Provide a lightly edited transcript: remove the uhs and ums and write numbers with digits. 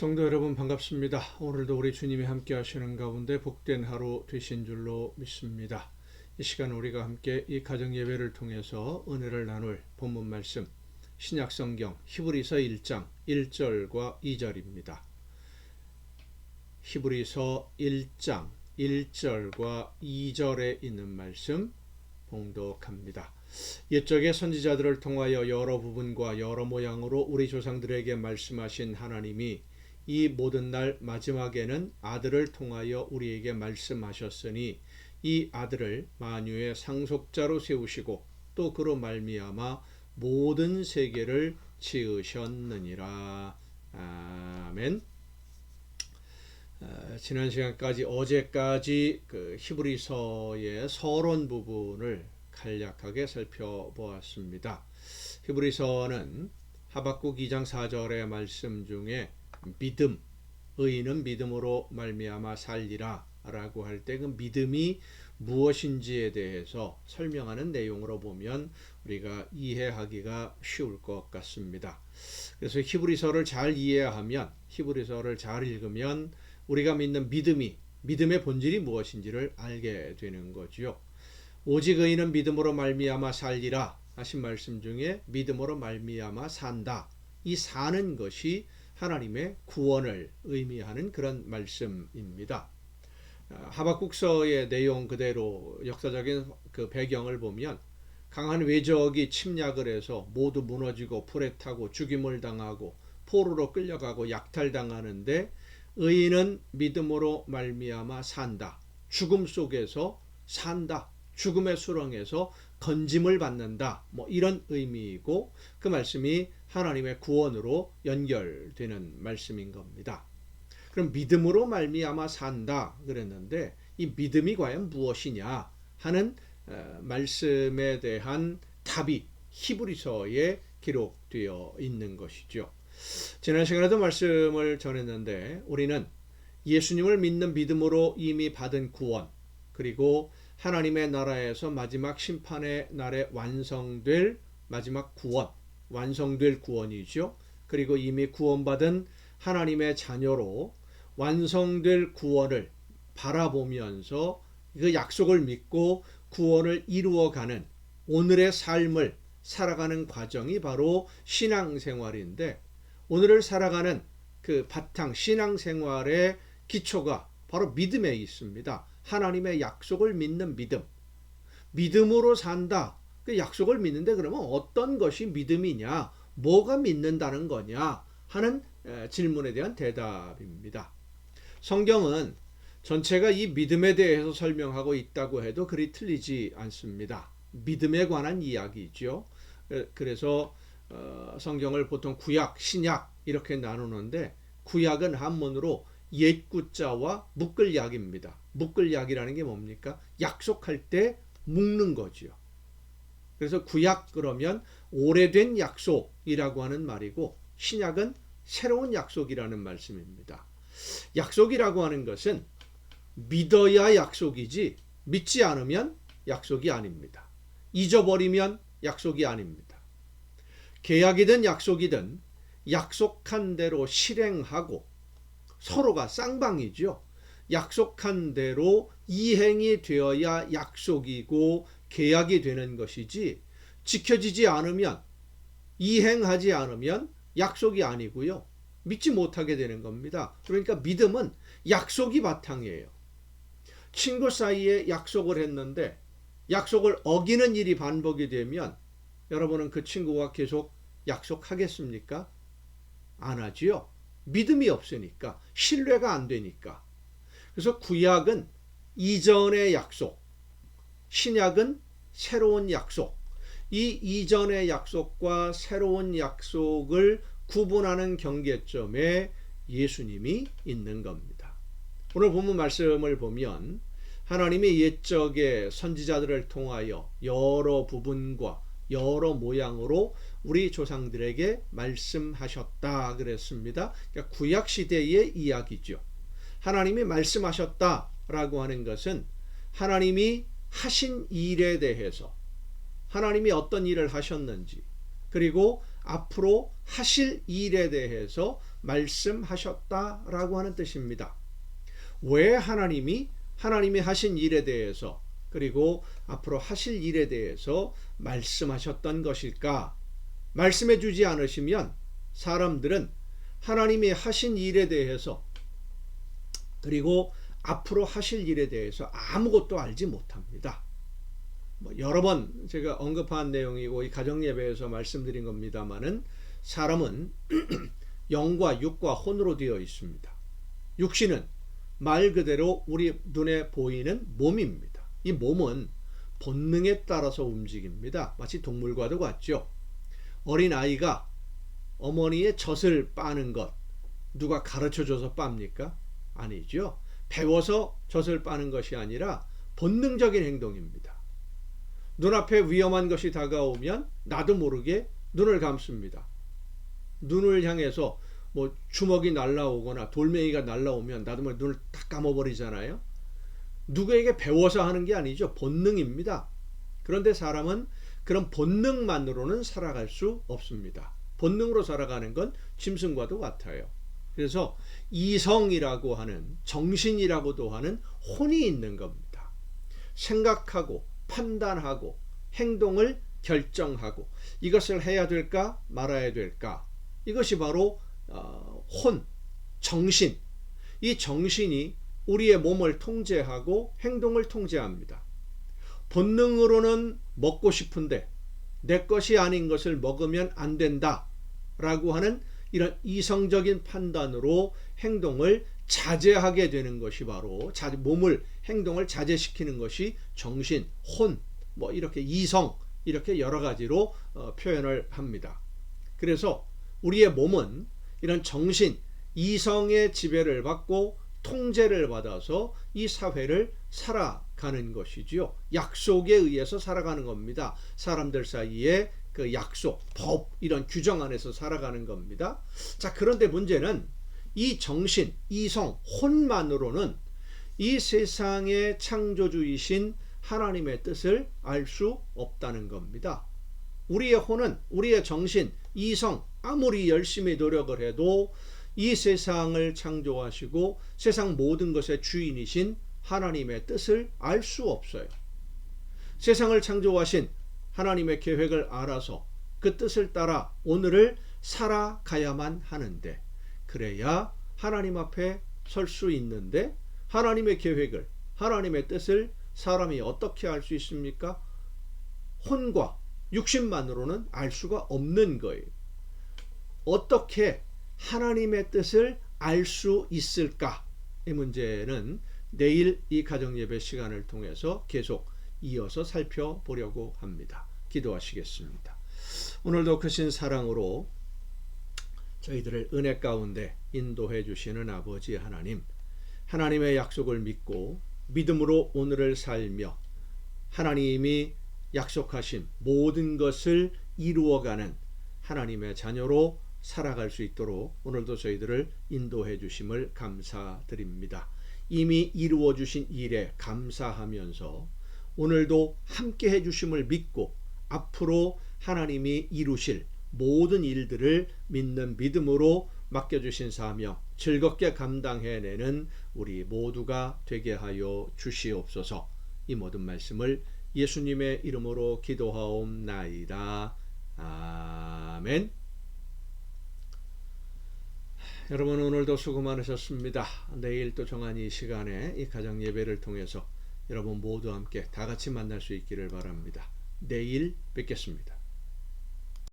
성도 여러분 반갑습니다. 오늘도 우리 주님이 함께 하시는 가운데 복된 하루 되신 줄로 믿습니다. 이 시간 우리가 함께 이 가정 예배를 통해서 은혜를 나눌 본문 말씀 신약 성경 히브리서 1장 1절과 2절입니다. 히브리서 1장 1절과 2절에 있는 말씀 봉독합니다. 옛적의 선지자들을 통하여 여러 부분과 여러 모양으로 우리 조상들에게 말씀하신 하나님이 이 모든 날 마지막에는 아들을 통하여 우리에게 말씀하셨으니 이 아들을 만유의 상속자로 세우시고 또 그로 말미암아 모든 세계를 지으셨느니라. 아멘. 지난 시간까지 어제까지 그 히브리서의 서론 부분을 간략하게 살펴보았습니다. 히브리서는 하박국 2장 4절의 말씀 중에 믿음, 의인은 믿음으로 말미암아 살리라 라고 할 때 그 믿음이 무엇인지에 대해서 설명하는 내용으로 보면 우리가 이해하기가 쉬울 것 같습니다. 그래서 히브리서를 잘 이해하면, 히브리서를 잘 읽으면 우리가 믿는 믿음의 본질이 무엇인지를 알게 되는 거지요. 오직 의인은 믿음으로 말미암아 살리라 하신 말씀 중에 믿음으로 말미암아 산다. 이 사는 것이 하나님의 구원을 의미하는 그런 말씀입니다. 하박국서의 내용 그대로 역사적인 그 배경을 보면 강한 외적이 침략을 해서 모두 무너지고 불에 타고 죽임을 당하고 포로로 끌려가고 약탈당하는데 의인은 믿음으로 말미암아 산다. 죽음 속에서 산다. 죽음의 수렁에서 건짐을 받는다. 이런 의미이고 그 말씀이 하나님의 구원으로 연결되는 말씀인 겁니다. 그럼 믿음으로 말미암아 산다 그랬는데 이 믿음이 과연 무엇이냐 하는 말씀에 대한 답이 히브리서에 기록되어 있는 것이죠. 지난 시간에도 말씀을 전했는데 우리는 예수님을 믿는 믿음으로 이미 받은 구원, 그리고 하나님의 나라에서 마지막 심판의 날에 완성될 마지막 구원, 완성될 구원이죠. 그리고 이미 구원받은 하나님의 자녀로 완성될 구원을 바라보면서 그 약속을 믿고 구원을 이루어가는 오늘의 삶을 살아가는 과정이 바로 신앙생활인데, 오늘을 살아가는 그 바탕 신앙생활의 기초가 바로 믿음에 있습니다. 하나님의 약속을 믿는 믿음. 믿음으로 산다. 그 약속을 믿는데 그러면 어떤 것이 믿음이냐? 뭐가 믿는다는 거냐? 하는 질문에 대한 대답입니다. 성경은 전체가 이 믿음에 대해서 설명하고 있다고 해도 그리 틀리지 않습니다. 믿음에 관한 이야기죠. 그래서 성경을 보통 구약, 신약 이렇게 나누는데 구약은 한문으로 옛구자와 묶을약입니다. 묶을약이라는 게 뭡니까? 약속할 때 묶는 거지요. 그래서 구약 그러면 오래된 약속이라고 하는 말이고 신약은 새로운 약속이라는 말씀입니다. 약속이라고 하는 것은 믿어야 약속이지 믿지 않으면 약속이 아닙니다. 잊어버리면 약속이 아닙니다. 계약이든 약속이든 약속한 대로 실행하고 서로가 쌍방이죠. 약속한 대로 이행이 되어야 약속이고 계약이 되는 것이지 지켜지지 않으면, 이행하지 않으면 약속이 아니고요. 믿지 못하게 되는 겁니다. 그러니까 믿음은 약속이 바탕이에요. 친구 사이에 약속을 했는데 약속을 어기는 일이 반복이 되면 여러분은 그 친구와 계속 약속하겠습니까? 안 하지요. 믿음이 없으니까, 신뢰가 안 되니까. 그래서 구약은 이전의 약속, 신약은 새로운 약속. 이 이전의 약속과 새로운 약속을 구분하는 경계점에 예수님이 있는 겁니다. 오늘 본문 말씀을 보면 하나님이 옛적의 선지자들을 통하여 여러 부분과 여러 모양으로 우리 조상들에게 말씀하셨다 그랬습니다. 그러니까 구약 시대의 이야기죠. 하나님이 말씀하셨다라고 하는 것은 하나님이 하신 일에 대해서, 하나님이 어떤 일을 하셨는지, 그리고 앞으로 하실 일에 대해서 말씀하셨다라고 하는 뜻입니다. 왜 하나님이 하신 일에 대해서 그리고 앞으로 하실 일에 대해서 말씀하셨던 것일까? 말씀해 주지 않으시면 사람들은 하나님이 하신 일에 대해서 그리고 앞으로 하실 일에 대해서 아무것도 알지 못합니다. 여러 번 제가 언급한 내용이고 이 가정예배에서 말씀드린 겁니다마는 사람은 영과 육과 혼으로 되어 있습니다. 육신은 말 그대로 우리 눈에 보이는 몸입니다. 이 몸은 본능에 따라서 움직입니다. 마치 동물과도 같죠. 어린아이가 어머니의 젖을 빠는 것 누가 가르쳐줘서 빱니까? 아니죠. 배워서 젖을 빠는 것이 아니라 본능적인 행동입니다. 눈앞에 위험한 것이 다가오면 나도 모르게 눈을 감습니다. 눈을 향해서 주먹이 날라오거나 돌멩이가 날라오면 나도 모르게 눈을 딱 감아버리잖아요. 누구에게 배워서 하는 게 아니죠. 본능입니다. 그런데 사람은 그런 본능만으로는 살아갈 수 없습니다. 본능으로 살아가는 건 짐승과도 같아요. 그래서 이성이라고 하는 정신이라고도 하는 혼이 있는 겁니다. 생각하고 판단하고 행동을 결정하고 이것을 해야 될까 말아야 될까, 이것이 바로 혼, 정신. 이 정신이 우리의 몸을 통제하고 행동을 통제합니다. 본능으로는 먹고 싶은데 내 것이 아닌 것을 먹으면 안 된다 라고 하는 이런 이성적인 판단으로 행동을 자제하게 되는 것이 바로 몸을 행동을 자제시키는 것이 정신, 혼, 이렇게 이성, 이렇게 여러 가지로 표현을 합니다. 그래서 우리의 몸은 이런 정신, 이성의 지배를 받고 통제를 받아서 이 사회를 살아가는 것이지요. 약속에 의해서 살아가는 겁니다. 사람들 사이에 그 약속, 법, 이런 규정 안에서 살아가는 겁니다. 자, 그런데 문제는 이 정신, 이성, 혼만으로는 이 세상의 창조주이신 하나님의 뜻을 알 수 없다는 겁니다. 우리의 혼은, 우리의 정신, 이성, 아무리 열심히 노력을 해도 이 세상을 창조하시고 세상 모든 것의 주인이신 하나님의 뜻을 알 수 없어요. 세상을 창조하신 하나님의 계획을 알아서 그 뜻을 따라 오늘을 살아가야만 하는데, 그래야 하나님 앞에 설 수 있는데 하나님의 계획을, 하나님의 뜻을 사람이 어떻게 알 수 있습니까? 혼과 육신만으로는 알 수가 없는 거예요. 어떻게 하나님의 뜻을 알 수 있을까? 이 문제는 내일 이 가정예배 시간을 통해서 계속 이어서 살펴보려고 합니다. 기도하시겠습니다. 오늘도 크신 사랑으로 저희들을 은혜 가운데 인도해 주시는 아버지 하나님, 하나님의 약속을 믿고 믿음으로 오늘을 살며 하나님이 약속하신 모든 것을 이루어가는 하나님의 자녀로 살아갈 수 있도록 오늘도 저희들을 인도해 주심을 감사드립니다. 이미 이루어 주신 일에 감사하면서 오늘도 함께 해 주심을 믿고 앞으로 하나님이 이루실 모든 일들을 믿는 믿음으로 맡겨주신 사명 즐겁게 감당해내는 우리 모두가 되게 하여 주시옵소서. 이 모든 말씀을 예수님의 이름으로 기도하옵나이다. 아멘. 여러분, 오늘도 수고 많으셨습니다. 내일 또 정한 이 시간에 이 가정 예배를 통해서 여러분 모두 함께 다 같이 만날 수 있기를 바랍니다. 내일 뵙겠습니다.